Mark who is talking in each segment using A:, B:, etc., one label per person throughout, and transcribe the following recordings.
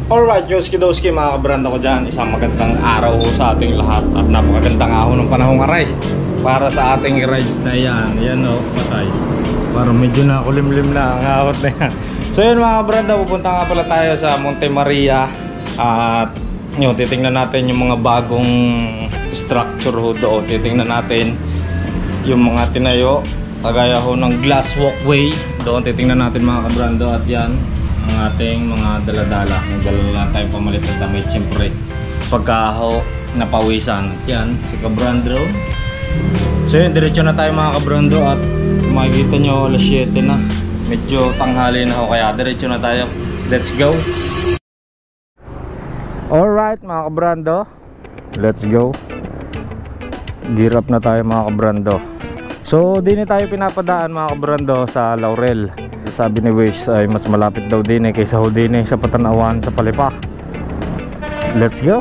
A: Alright, Yoski-Doski mga kabranda ko dyan. Isang magandang araw sa ating lahat. At napakagandang ahon ng panahong aray para sa ating rides na yan. Yan o, patay. Parang medyo na kulimlim na ang ahot na yan. So yun mga kabranda, pupunta nga pala tayo sa Monte Maria. At yun, titingnan natin yung mga bagong structure ho doon. Titingnan natin yung mga tinayo, kagaya ho ng glass walkway. Doon titingnan natin mga kabrando. At yan ang ating mga daladala. Nagdala lang tayo pamalit at damit siyempre pagka ho napawisan. At yan si Kabrando. So yun, diretso na tayo mga kabrando. At makikita nyo alas 7 na, medyo tanghali na ho, kaya diretso na tayo. Let's go. Alright mga kabrando, let's go. Gear up na tayo mga kabrando. So di na tayo pinapadaan mga kabrando sa Laurel. Sabi ni Wish ay mas malapit daw din kaysa ho din sa Patanawan sa Palipa. Let's go.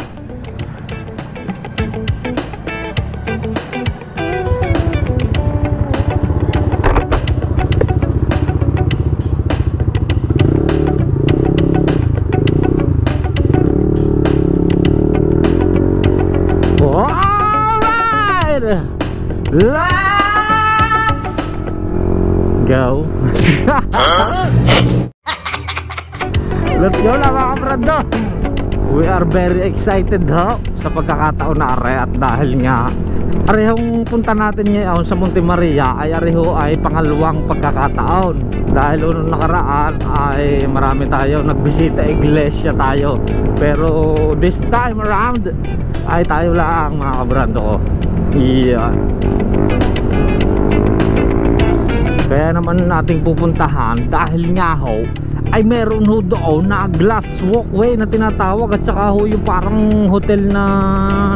A: Alright, let's go. Let's go na mga kabrando. We are very excited ho sa pagkakataon na are. At dahil nga arehong punta natin ngayon sa Monte Maria ay areho ay pangalawang pagkakataon. Dahil unang nakaraan ay marami tayo nagbisita, iglesia tayo. Pero this time around ay tayo lang mga kabrando ko. Yeah. Kaya naman nating pupuntahan dahil nga ho ay meron ho doon na glass walkway na tinatawag. At saka ho yung parang hotel na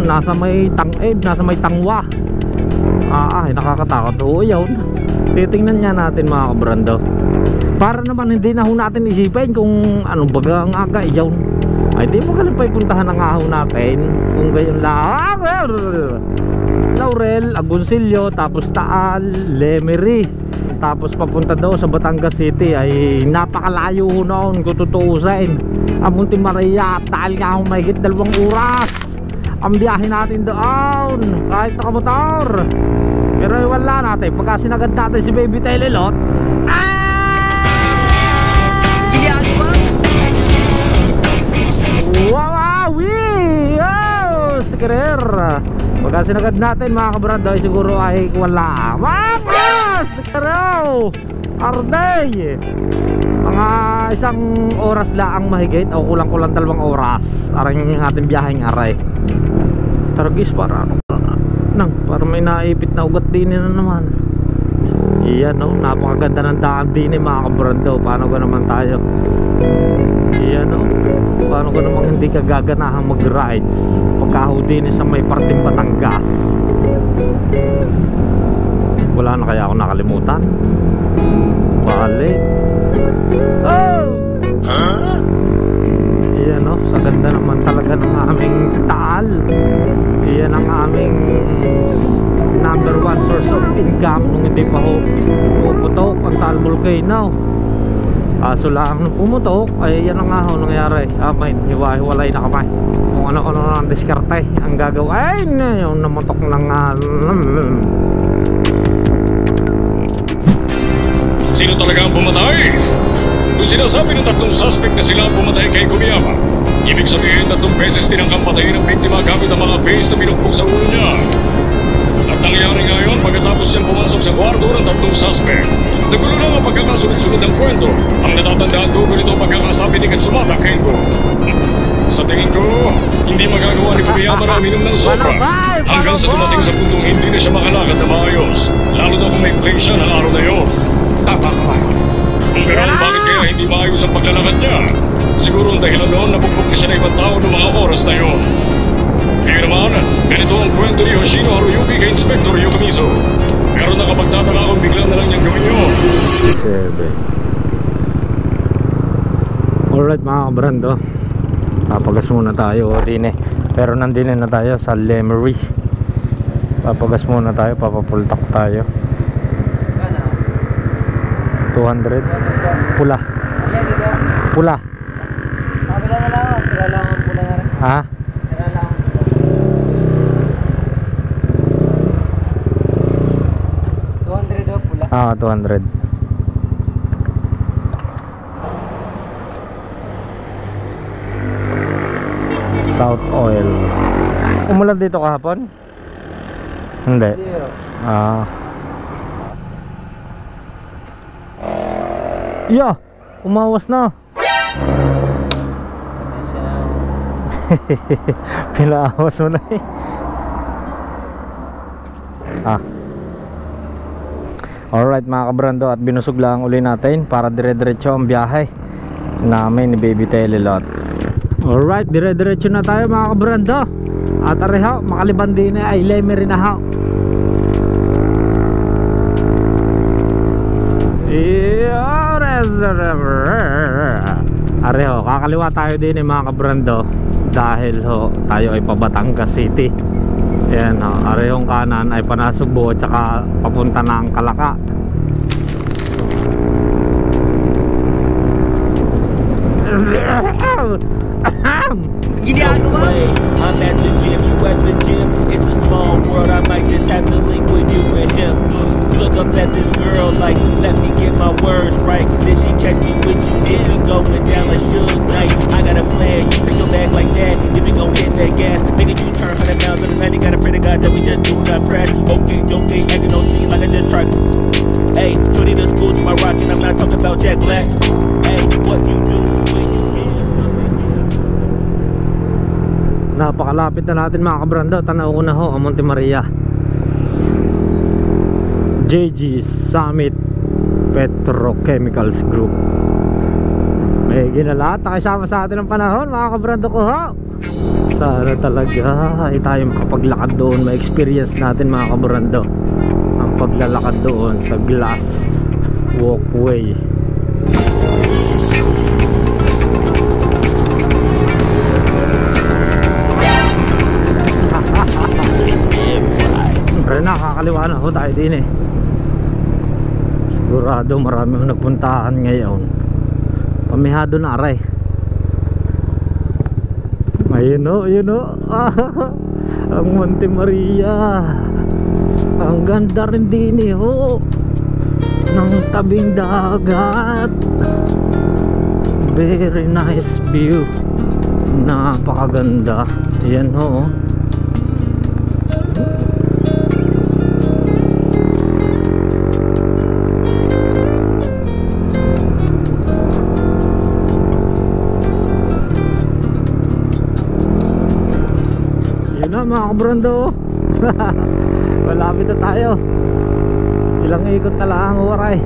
A: nasa may nasa may tangwa. Ay nakakatakot ho yun. Titingnan niya natin mga kabrando, para naman hindi na ho natin isipin kung ano baga ang aga yun. Ay di magalipay puntahan na nga ho natin kung gayon lang. Laurel, Agoncillo, tapos Taal, Lemery, tapos papunta daw sa Batangas City. Ay napakalayo ho noon kung tutuusin. Ang Monte Maria, Taal nga ho mahigit 2 oras ang biyahe natin doon kahit nakamotor. Pero wala natin pagka sinagad natin si Baby Telelot. Wow, oh, sticker. Pagka sinagad natin mga kabrando ay siguro ay wala. Vamos! Sikaraw! Arday! Mga 1 oras lang mahigit o kulang-kulang 2 oras. Arang yung ating biyaheng aray. Taragis para para may naipit na ugat din na naman. Iyan no, napakaganda ng daan din mga kabrando. Paano ka naman tayo? Iyan no, paano ka naman hindi ka gaganahang mag-rides pagkaho din sa may parting Batangas? Wala na kaya ako nakalimutan? Bale. Oh! Iyan no, sa ganda naman talaga ng aming Taal. Iyan ang aming number 1 source of income nung hindi pa ho pumutok ang Taal Volcano. Kaso lang nung pumutok ay yan ang nga ho nangyari sa amin. Hiwa-hiwalay na kamay kung ano-ano ang diskarte ang gagawin. Ay yung namutok lang
B: Sino talaga ang pumatay? Kung sinasabi ng 3 suspect na sila ang pumatay kay Kumiyama, ibig sabihin 3 beses tinangkang patayin ng biktima gamit ang mga face na binukpok sa ulo niya. At nangyari ngayon pagkatapos niyang pumasok sa kwarto ng 3 suspect. Nagulo lang ang pagkakasunod-sunod ng kwento. Ang natatandaan ko ganito pagkakasabi ni Katsumata Kenko. Sa tingin ko, hindi magagawa ni Kumiyama na uminom ng sobra hanggang sa dumating sa puntong hindi na siya makalakad na maayos. Lalo na kung may play siya ng araw na yun. Tama ka. Kung ganoon, bakit kaya hindi maayos ang paglalakad niya? Siguro ang dahilan noon nabugbog na siya ng ibang tao noong mga oras na yun. Kaya naman, ganito ang kwento ni Hoshino Haruyuki kay Inspector Yokomizo. Pero nakapagtataka kung bigla na lang niyang gawin yun.
A: Alright mga kabrando, papagas muna tayo din pero nandine na tayo sa Lemery. Papagas muna tayo, papapultak tayo. 200 pula. Pula.
C: Kabila na lawas.
A: Ha?
C: Sira lang. $200 daw pula.
A: 200. South Oil. Umulan dito kahapon? Hindi. Ah. Yeah, umawas na.
C: Pasensya na.
A: Pinaawas mo na eh. Alright mga kabrando, at binusog lang uli natin para dire-diretso ang biyahe namin ni Baby Telelot. Alright, dire-diretso na tayo mga kabrando. At areho, makaliban din ay leme rin na ho. Areho, kakaliwa tayo din mga kabrando. Dahil ho, tayo ay Batangas City. Ayan ho, arehong kanan ay Panasugbo at saka papunta ng Kalaka.
D: I'm at the gym, you at the gym. It's a small world, I might just have to link with you and him. Look up at this girl like, let me get my words right. Cause if she catch me with you, then we going down like Suge Knight. I got a plan, you take your bag like that. Then we gon' hit that gas, making you turn 100 miles in the night. Gotta pray to God that we just do not crash. Okay, acting no scene like I just tried. Hey, shorty the school to my rock, and I'm not talking about Jack Black. Hey, what you do when you do something.
A: Napakalapit na natin mga kabrando. Tanaw ko na ho ang Monte Maria. JG Summit Petrochemicals Group. May ginalahat na kasama sa atin ng panahon mga kabrando ko ho. Sana talaga ay tayo makapaglakad doon. Ma-experience natin mga kabrando ang paglalakad doon sa glass walkway. Pero nakakaliwa na ho tayo din eh. Sigurado marami ho nagpuntahan ngayon. Pamihado na aray. Ayun o, ayun o. Ang Monte Maria. Ang ganda rin din eh ho, ng tabing dagat. Very nice view. Napakaganda. Ayan ho. Mga kabrando. Malapit na tayo. Ilang ikot na lang waray.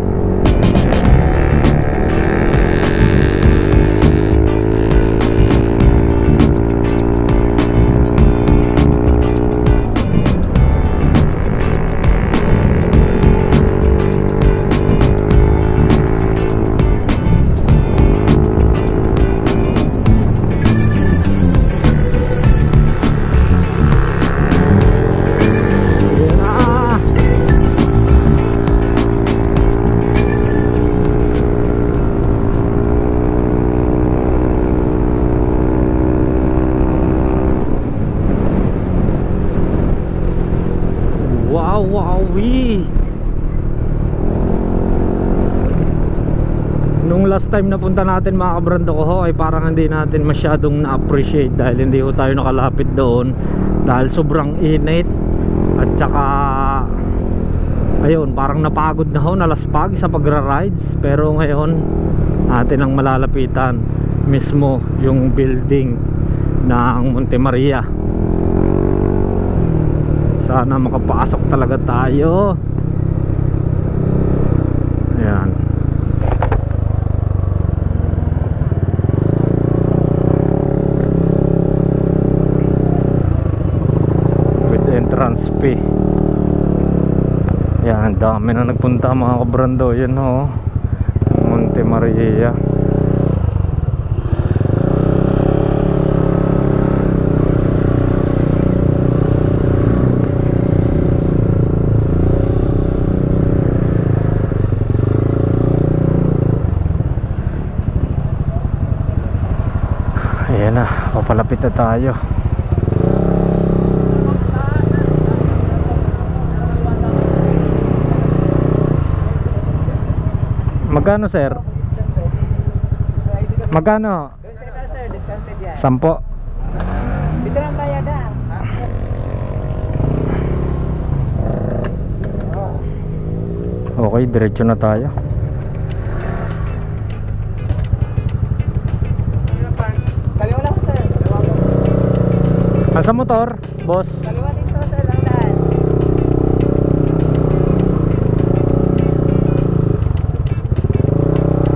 A: Wowie! Nung last time na punta natin mga kabrando ko ho, ay parang hindi natin masyadong na-appreciate dahil hindi ho tayo nakalapit doon dahil sobrang init at saka ayun, parang napagod na ho, nalaspag sa pagra-rides. Pero ngayon natin ang malalapitan mismo yung building ng Monte Maria. Sana makapasok talaga tayo. Ayan. With entrance fee. Ayan, dami na nagpunta mga kabrando. Yan ho, Monte Maria. Ayan na, papalapit na tayo. Magkano sir? Magkano?
C: Sir, discounted yan.
A: 10.
C: Dito lang bayad ah.
A: Okay, diretso na tayo.
C: Kaliwa lang sir. Kaliwa po.
A: Asa motor, boss?
C: Kaliwa dito sir lang daan.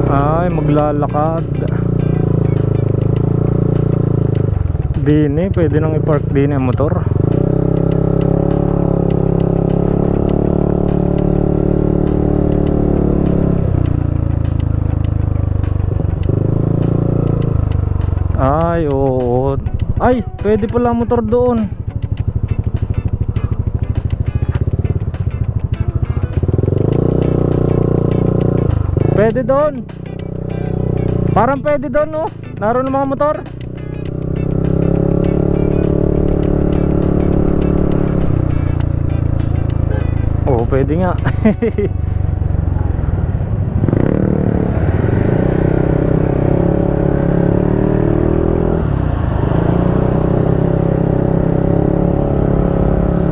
A: Ay, maglalakad. Dini, pwede nang i-park din ang motor. Ay, oo. Ay, pwede pala motor doon. Pwede doon. Parang pwede doon, no? Naroon ng mga motor. Oo, pwede nga.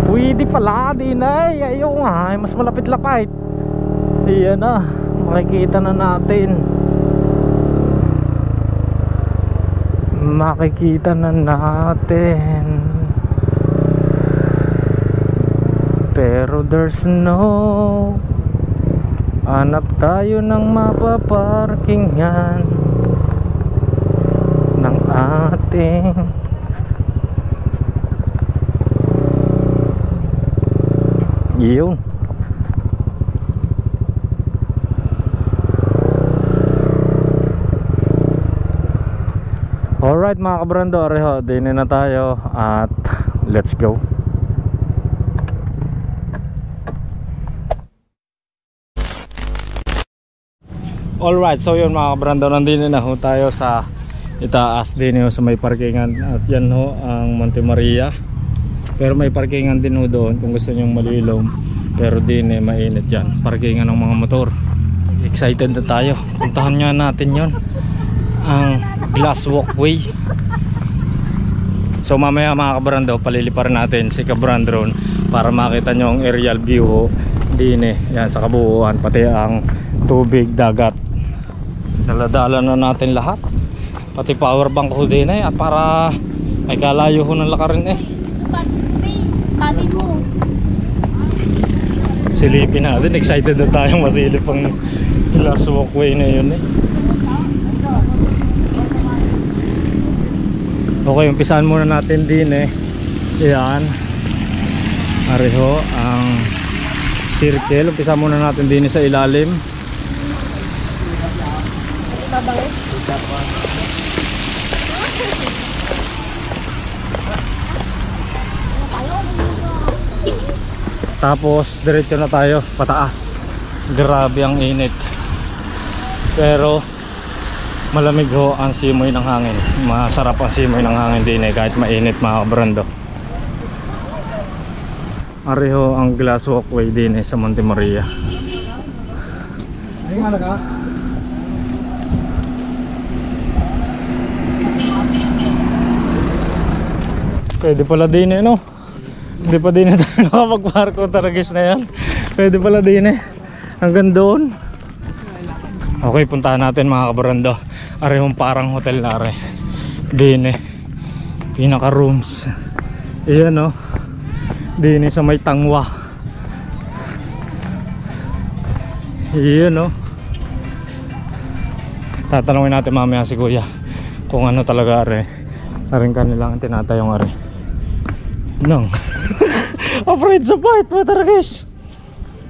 A: Pwede pala din ay. Ayaw nga, ay mas malapit-lapit. Ayan na, makikita na natin. Makikita na natin. Pero there's no, hanap tayo ng mapaparkingan ng ating yun. Alright mga kabrando, areho, din na tayo at let's go. Alright, so yun mga kabrando, nandito na ho tayo sa itaas din ho sa may parkingan. At yan ho ang Monte Maria. Pero may parkingan din ho doon kung gusto nyong malilom. Pero din mainit yan, parkingan ng mga motor. Excited na tayo, puntahan nga natin yon, ang glass walkway. So mamaya mga kabrando, paliliparan natin si Kabrandron para makita nyo ang aerial view ho din yan sa kabuuan, pati ang tubig, dagat. Naladala na natin lahat, pati power bank ho din at para ay kalayo ho ng lakarin silipin natin. Excited na tayong masilip ang glass walkway na yun Okay, umpisahan muna natin din yan, areho ang circle. Umpisahan muna natin din sa ilalim. Tapos diretso na tayo pataas. Grabe ang init, pero malamig ho ang simoy ng hangin. Masarap ang simoy ng hangin din kahit mainit mga kabrando. Areho ang glass walkway din sa Monte Maria. Pwede pala din no? Hindi pa din tayo nakapag-parko taragis na yan. Pwede pala din hanggang doon. Okay, puntahan natin mga kabrando. Arehong parang hotel na are din pinaka rooms. Iyan no, din sa may tangwa. Iyan no, tatanungin natin mamaya si kuya kung ano talaga are. Aring kanilang tinatayong are nang afraid sa fight mo taragis.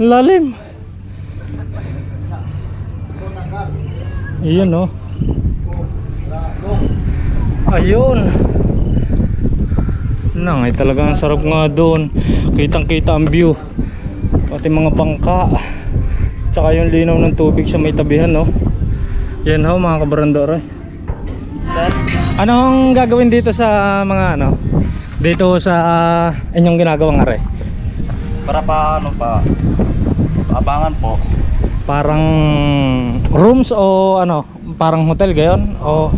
A: Lalim. Iyan no, ayun nang ay talagang sarap nga doon. Kitang kita ang view, pati mga bangka, tsaka yung linaw ng tubig sa may tabihan no. Yan ho mga kabarandora. Anong gagawin dito sa mga ano? Dito sa inyong ginagawang are?
E: Para pa ano pa, abangan po.
A: Parang rooms o ano? Parang hotel gayon? O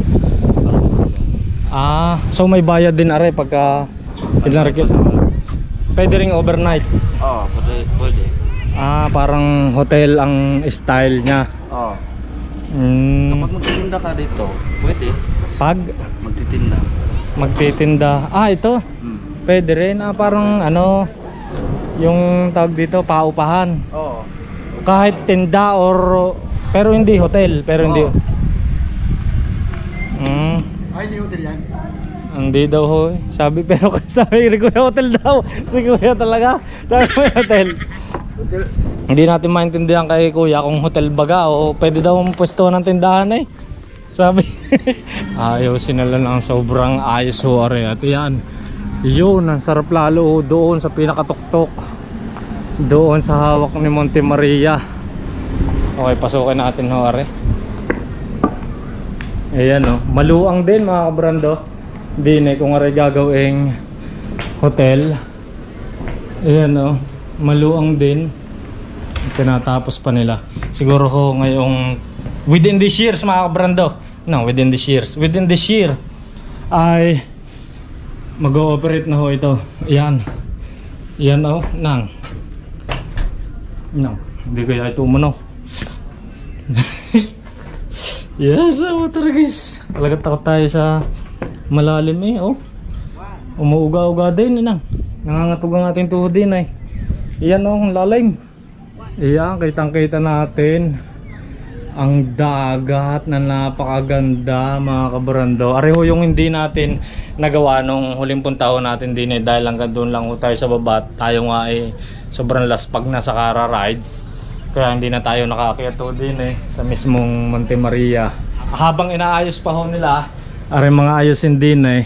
A: so may bayad din are pagka ilang pwede ring overnight.
E: Oo, pwede.
A: Parang hotel ang style niya.
E: Oo.
A: Mm,
E: Kapag magtitinda ka dito, pwede.
A: pag
E: Magtitinda.
A: magtitinda. Ito. Pwede rin. Parang ano, yung tawag dito, paupahan.
E: Oo.
A: Kahit tinda or pero hindi hotel, pero hindi.
E: Hindi hotel yan.
A: Hindi daw ho. Sabi pero sabi ni Kuya hotel daw. Si Kuya talaga. Sabi mo hotel.
E: Hotel.
A: Hindi natin maintindihan kay Kuya kung hotel baga o pwede daw pwesto ng tindahan eh. Sabi. Ayusin nila ng sobrang ayos ho are. At yan. Yun, ang sarap lalo doon sa pinakatuktok. Doon sa hawak ni Monte Maria. Okay, pasukin natin ho are. Ayan o, maluang din mga kabrando. Din kung are gagawing hotel. Ayan o, maluang din. Tinatapos pa nila. Siguro ho ngayong within this years mga kabrando. No, within this years. Within this year ay mag-ooperate na ho ito. Ayan. Ayan o, nang. No, hindi kaya ito umano. Yan, talaga guys. Talaga takot tayo sa malalim eh, oh. Umuuga-uga din, nang. Nangangatog ang ating tuhod din eh. Yan oh, ang lalim. Ayan, kitang-kita natin ang dagat na napakaganda mga kabrando. Areho yung hindi natin nagawa nung huling puntaho natin din eh, dahil hanggang doon lang tayo sa baba. Tayo nga eh sobrang laspag na sa Cara Rides, kaya hindi na tayo nakaakyat din eh sa mismong Monte Maria. Habang inaayos pa ho nila are mga ayosin din eh,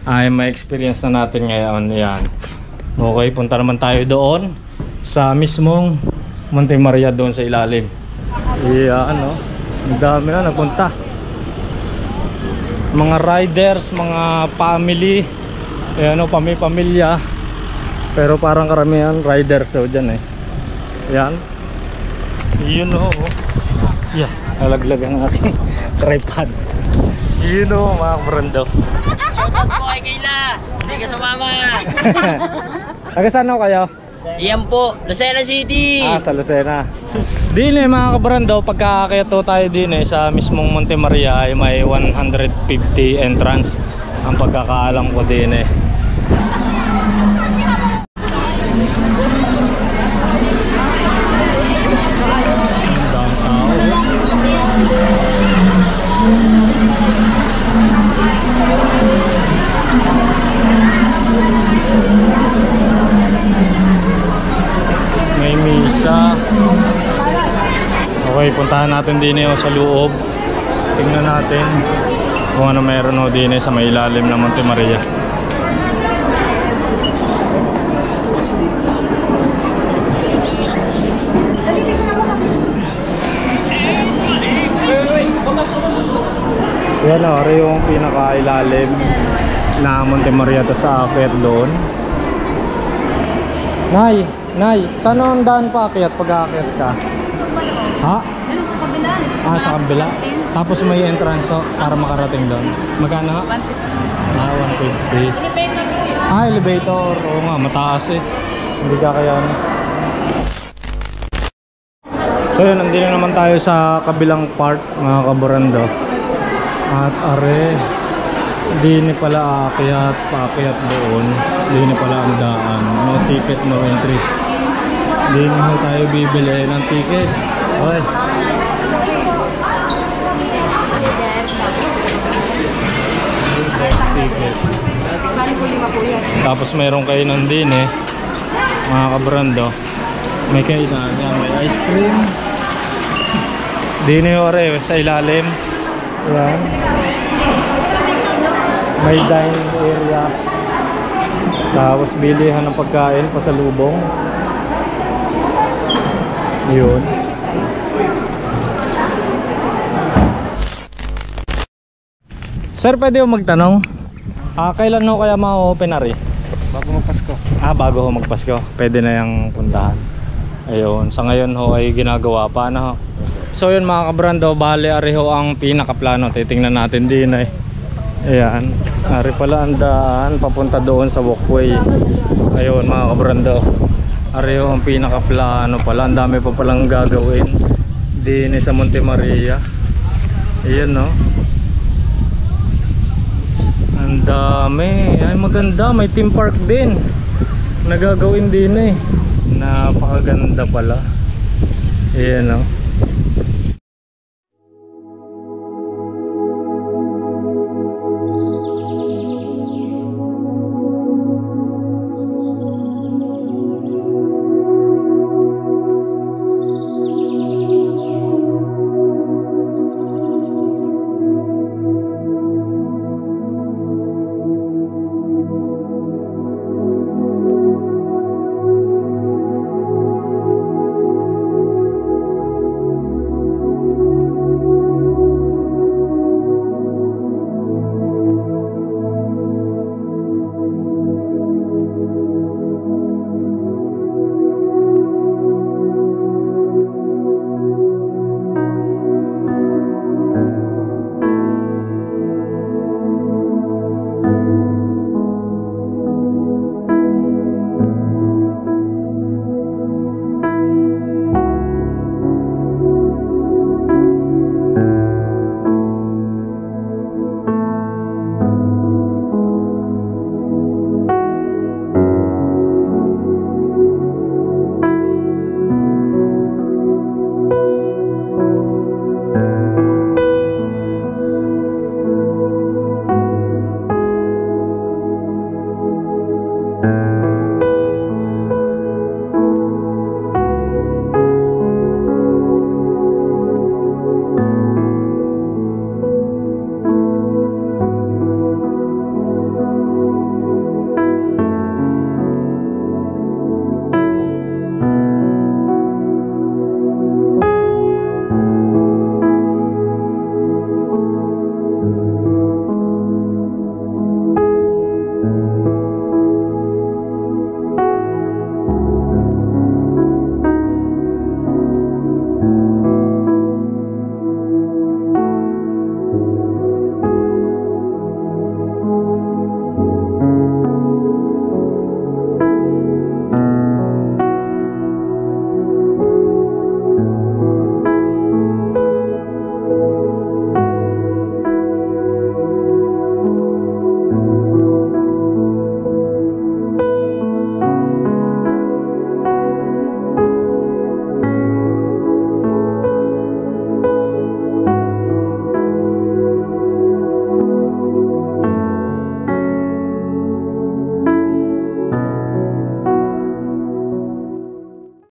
A: ay may experience na natin ngayon. Yan, okay, punta naman tayo doon sa mismong Monte Maria doon sa ilalim. Ano, ang dami na nagpunta. Mga riders, mga family, ano, pamilya. Pero parang karamihan riders so dyan eh. Yan. Yun o. Yeah, nalaglag ang aking tripod. Yun o mga kabrando.
F: Shoutout po kay Kayla. Hindi ka sumama.
A: Taga saan ho kayo?
F: Iyan po, Lucena City.
A: Sa Lucena. Din eh mga kabrando, pagkakakayat tayo din eh sa mismong Monte Maria ay may 150 entrance. Ang pagkakaalam ko din eh. May misa. Okay, puntahan natin din eh sa loob. Tingnan natin kung ano meron ho din eh sa may ilalim ng Monte Maria. Yan o, yung pinaka-ilalim na Monte Maria to sa akyat doon. Nay, saan ang daan pa akyat pag aakyat ka? Ha? Sa kabila. Tapos may entrance para makarating doon. Magkano? 150. Elevator. Oo nga, mataas eh. Hindi kakayanin. So yun, nandito naman tayo sa kabilang part mga kaburando. At are, di ni pala aakyat, paakyat doon. Di ni pala ang daan. No ticket, no entry. Di na tayo bibili ng ticket. Okay. Ticket. Tapos meron kainan din eh mga kabrando. May kainan yan, may ice cream. Di ni ore sa ilalim. Yan. May dining area. Tapos bilihan ng pagkain pasalubong. Yun. Sir, pwede ho magtanong? Kailan ho kaya ma-open na rin?
E: Bago magpasko.
A: Bago ho magpasko. Pwede na yung puntahan. Ayun, sa ngayon ho ay ginagawa pa na ho. So yun mga kabrando, bale ari ho ang pinakaplano. Titingnan natin din eh. Ayan, ari pala ang daan papunta doon sa walkway. Ayun mga kabrando, ari ho ang pinakaplano pala. Ang dami pa palang gagawin din sa Monte Maria. Ayan no. Ang dami. Ay maganda, may theme park din nagagawin din eh. Napakaganda pala. Ayan no.